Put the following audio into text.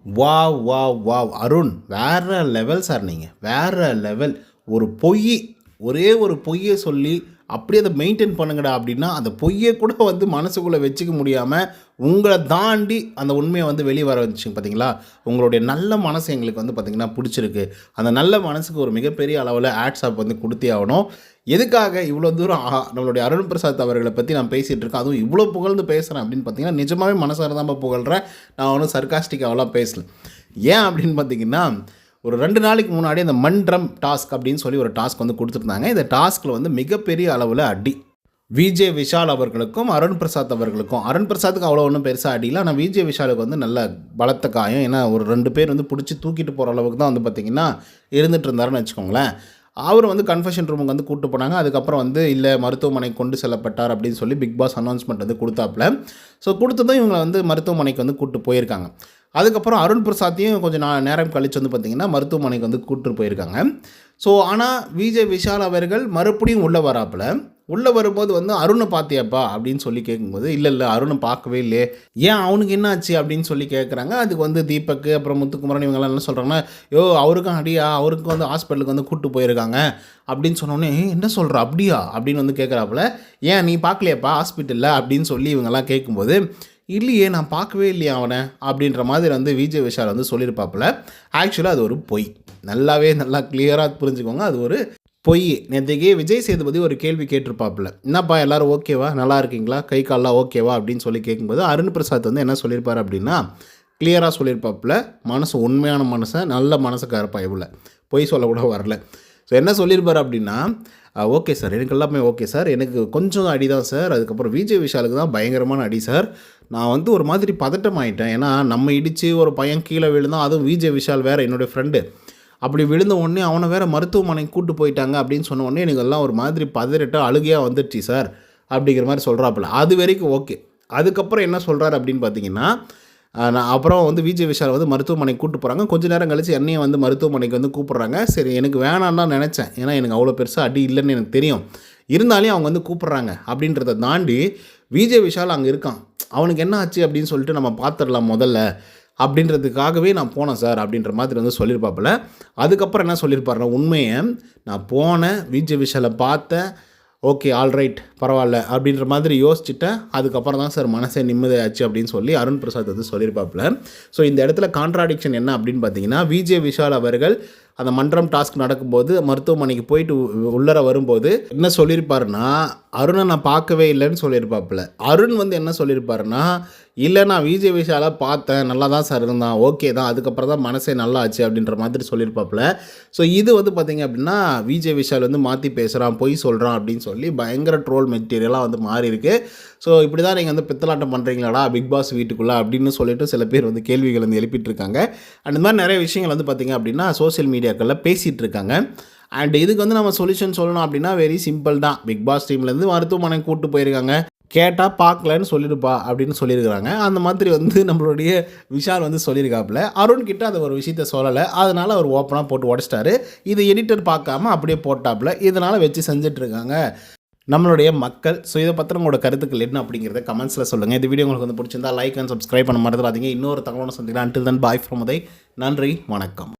Wow! Wow! Wow! Arun வேற level sir நீங்க. வேற லெவல். ஒரு பொய் ஒரே ஒரு பொய்ய சொல்லி அப்படியே அத மெயின்டெயின் பண்ணுங்கடா அப்படின்னா, அந்த பொய்ய கூட வந்து மனசுக்குள்ள வச்சுக்க முடியாம, உங்கள தாண்டி அந்த உண்மைய வந்து வெளிய வர வந்துச்சுங்க பார்த்தீங்களா? உங்களுடைய நல்ல மனசு எங்களுக்கு வந்து பார்த்தீங்கன்னா புடிச்சிருக்கு. அந்த நல்ல மனசுக்கு ஒரு மிகப்பெரிய அளவுல ஹேட்ஸ் ஆஃப் வந்து குடுத்தே ஆகணும். எதுக்காக இவ்வளோ தூரம் நம்மளுடைய அருண் பிரசாத் அவர்கள பத்தி நான் பேசிட்டு இருக்கேன். அதுவும் இவ்வளோ புகழ்ந்து பேசுறேன் அப்படின்னு பார்த்தீங்கன்னா, நிஜமாவே மனசார தான்பா புகழ்றேன். நான் ஒண்ணும் சர்காஸ்டிக்காவலாம் பேசல. ஏன் அப்படின்னு பார்த்தீங்கன்னா, ஒரு 2 நாளைக்கு முன்னாடி அந்த மன்றம் டாஸ்க் அப்படின்னு சொல்லி ஒரு டாஸ்க் வந்து குடுத்துருந்தாங்க. இந்த டாஸ்க்ல வந்து மிகப்பெரிய அளவுல அடி. விஜே விஷால் அவர்களுக்கும், அருண் பிரசாத் அவர்களுக்கும். அருண் பிரசாத்துக்கு அவ்வளோ ஒண்ணும் பெருசா அடி இல்ல. ஆனா விஜே விஷாலுக்கு வந்து நல்ல பலத்த காயம். ஏன்னா ஒரு 2 பேர் வந்து புடிச்சு தூக்கிட்டு போற அளவுக்கு தான் வந்து பார்த்தீங்கன்னா, இருந்துட்டு இருந்தாருன்னு வச்சுக்கோங்களேன். அவரு வந்து கன்ஃபெஷன் ரூமுக்கு வந்து கூட்டு போனாங்க. அதுக்கப்புறம் வந்து இல்ல மருத்துவமனைக்கு கொண்டு செல்லப்பட்டார் அப்படின்னு சொல்லி பிக் பாஸ் அனௌன்ஸ்மென்ட் வந்து குடுத்தாப்ல. ஸோ குடுத்ததும் இவங்கள வந்து மருத்துவமனைக்கு வந்து கூட்டு போயிருக்காங்க. அதுக்கப்புறம் அருண் பிரசாத்தையும் கொஞ்சம் நேரம் கழிச்சு வந்து பார்த்தீங்கன்னா, மருத்துவமனைக்கு வந்து கூட்டு போயிருக்காங்க. ஸோ ஆனா விஜே விஷால் அவர்கள் மறுபடியும் உள்ள வராப்புல. உள்ள வரும்போது வந்து "அருண பார்த்தியாப்பா?" அப்படின்னு சொல்லி கேட்கும்போது, "இல்ல அருண பார்க்கவே இல்லையே." "ஏன் அவனுக்கு என்ன ஆச்சு?" அப்படின்னு சொல்லி கேட்குறாங்க. அதுக்கு வந்து தீபக், அப்புறம் முத்துக்குமரன் இவங்கலாம் என்ன சொல்றாங்கன்னா, "யோவ் அவருக்கும் அடியா? அவருக்கும் வந்து ஹாஸ்பிட்டலுக்கு வந்து கூட்டு போயிருக்காங்க." அப்படின்னு சொன்னோனே, "என்ன சொல்ற? அப்படியா?" அப்படின்னு வந்து கேட்குறாப்புல. "ஏன் நீ பார்க்கலையாப்பா ஹாஸ்பிட்டல்ல?" அப்படின்னு சொல்லி இவங்கலாம் கேட்கும்போது, "இல்லையே நான் பார்க்கவே இல்லையே அவன." அப்படின்ற மாதிரி வந்து விஜே விஷால் வந்து சொல்லியிருப்பாப்புல. ஆக்சுவலா அது ஒரு பொய். நல்லா கிளியரா புரிஞ்சுக்கோங்க. அது ஒரு பொய். நேத்தைக்கு விஜய் சேதுபதி ஒரு கேள்வி கேட்டிருப்பாப்புல. "என்னப்பா எல்லாரும் ஓகேவா? நல்லா இருக்கீங்களா? கை கால்லாம் ஓகேவா?" அப்படின்னு சொல்லி கேட்கும்போது, அருண் பிரசாத் வந்து என்ன சொல்லியிருப்பாரு அப்படின்னா, கிளியரா சொல்லியிருப்பாப்புல. மனசு உண்மையான மனுஷன், நல்ல மனசுக்கார பயபுல. பொய் சொல்ல கூட வரல. ஸோ என்ன சொல்லியிருப்பாரு அப்படின்னா, "ஓகே சார். எனக்கு எல்லாமே ஓகே சார். எனக்கு கொஞ்சம் அடி தான் சார். அதுக்கப்புறம் விஜய் விஷாலுக்கு தான் பயங்கரமான அடி சார். நான் வந்து ஒரு மாதிரி பதட்டமாயிட்டேன். ஏன்னா நம்ம இடிச்சு ஒரு பையன் கீழ விழுந்தான். அதுவும் விஜய் விஷால் வேற என்னுடைய ஃப்ரெண்டு. அப்படி விழுந்த உடனே அவன வேற மருத்துவமனைக்கு கூட்டு போயிட்டாங்க." அப்படின்னு சொன்ன உடனே எனக்கு எல்லாம் ஒரு மாதிரி பதறிட்டு அழுகையா வந்துடுச்சு சார். அப்படிங்கிற மாரி சொல்றாப்புல. அது வரைக்கும் ஓகே. அதுக்கப்புறம் என்ன சொல்றாரு அப்படின்னு பார்த்தீங்கன்னா, நான் அப்புறம் வந்து விஜய் விஷால வந்து மருத்துவமனைக்கு கூட்டு போறாங்க. கொஞ்ச நேரம் கழிச்சு என்னையும் வந்து மருத்துவமனைக்கு வந்து கூப்பிடுறாங்க. சரி எனக்கு வேணான்னு தான் நெனச்சேன். ஏன்னா எனக்கு அவ்வளோ பெருசா அடி இல்லன்னு எனக்கு தெரியும். இருந்தாலும் அவங்க வந்து கூப்பிடுறாங்க. அப்படின்றத தாண்டி விஜய் விஷால் அங்க இருக்கான். "அவனுக்கு என்ன ஆச்சு?" அப்படின்னு சொல்லிட்டு நம்ம பார்த்துரலாம் முதல்ல. அப்படின்றதுக்காகவே நான் போனேன் சார் அப்படின்ற மாதிரி வந்து சொல்லியிருப்பாப்புல. அதுக்கப்புறம் என்ன சொல்லியிருப்பாருன்னா, உண்மைய நான் போனேன், விஜய் விஷால பார்த்தேன். ஓகே ஆல்ரைட் பரவால்ல அப்படின்ற மாதிரி யோசிச்சுட்டேன். அதுக்கப்புறம் தான் சார் மனசே நிம்மதியாச்சு அப்படின்னு சொல்லி அருண் பிரசாத் வந்து சொல்லியிருப்பாப்புல. ஸோ இந்த இடத்துல கான்ட்ராடிக்ஷன் என்ன அப்படின்னு பார்த்தீங்கன்னா, விஜே விஷால் அவர்கள் அந்த மன்றம் டாஸ்க் நடக்கும்போது மருத்துவமனைக்கு போயிட்டு உள்ளார வரும்போது என்ன சொல்லியிருப்பாருன்னா, "அருண நான் பார்க்கவே இல்லன்னு" சொல்லியிருப்பாப்புல. அருண் வந்து என்ன சொல்லியிருப்பாருன்னா, "இல்ல நான் விஜய் விஷால பார்த்தேன். நல்லா தான் சார் இருந்தான். ஓகே தான். அதுக்கப்புறம் தான் மனசே நல்லா ஆச்சு." அப்படின்ற மாதிரி சொல்லியிருப்பாப்புல. ஸோ இது வந்து பார்த்தீங்க அப்படின்னா, விஜய் விஷால் வந்து மாத்தி பேசுறான், பொய் சொல்றான் அப்படின்னு சொல்லி பயங்கர ட்ரோல் மெட்டீரியலா வந்து மாறியிருக்கு. ஸோ இப்படி தான் நீங்க வந்து பித்தலாட்டம் பண்றீங்களாடா பிக் பாஸ் வீட்டுக்குள்ள அப்படின்னு சொல்லிட்டு சில பேர் வந்து கேள்விகள் வந்து எழுப்பிட்டு இருக்காங்க. அண்ட் இந்த மாதிரி நிறைய விஷயங்கள் வந்து பார்த்தீங்க அப்படின்னா, சோசியல் மீடியாக்கள்ல பேசிட்டு இருக்காங்க. அண்ட் இதுக்கு வந்து நம்ம சொல்யூஷன் சொல்லணும் அப்படின்னா வெரி சிம்பிள் தான். பிக் பாஸ் டீம்லேருந்து மருத்துவமனைக்கு கூட்டு போயிருக்காங்க. கேட்டா பார்க்கலன்னு சொல்லிடுப்பா அப்படின்னு சொல்லியிருக்கிறாங்க. அந்த மாதிரி வந்து நம்மளுடைய விஷால் வந்து சொல்லியிருக்காப்புல. அருண் கிட்ட அந்த ஒரு விஷயத்த சொல்லல. அதனால அவர் ஓப்பனா போட்டு உடைச்சிட்டாரு. இது எடிட்டர் பார்க்காம அப்படியே போட்டாப்புல. இதனால வச்சு செஞ்சுட்டு இருக்காங்க நம்மளுடைய மக்கள். ஸோ இத பத்தின உங்களோட கருத்துக்கள் என்ன அப்படிங்கிறத கமெண்ட்ஸ்ல சொல்லுங்க. இந்த வீடியோ உங்களுக்கு வந்து பிடிச்சிருந்தா லைக் அண்ட் சப்ஸ்கிரைப் பண்ண மறந்துடாதீங்க. இன்னொரு தகவலோட சந்திக்கலாம். Until then bye from Uday. நன்றி, வணக்கம்.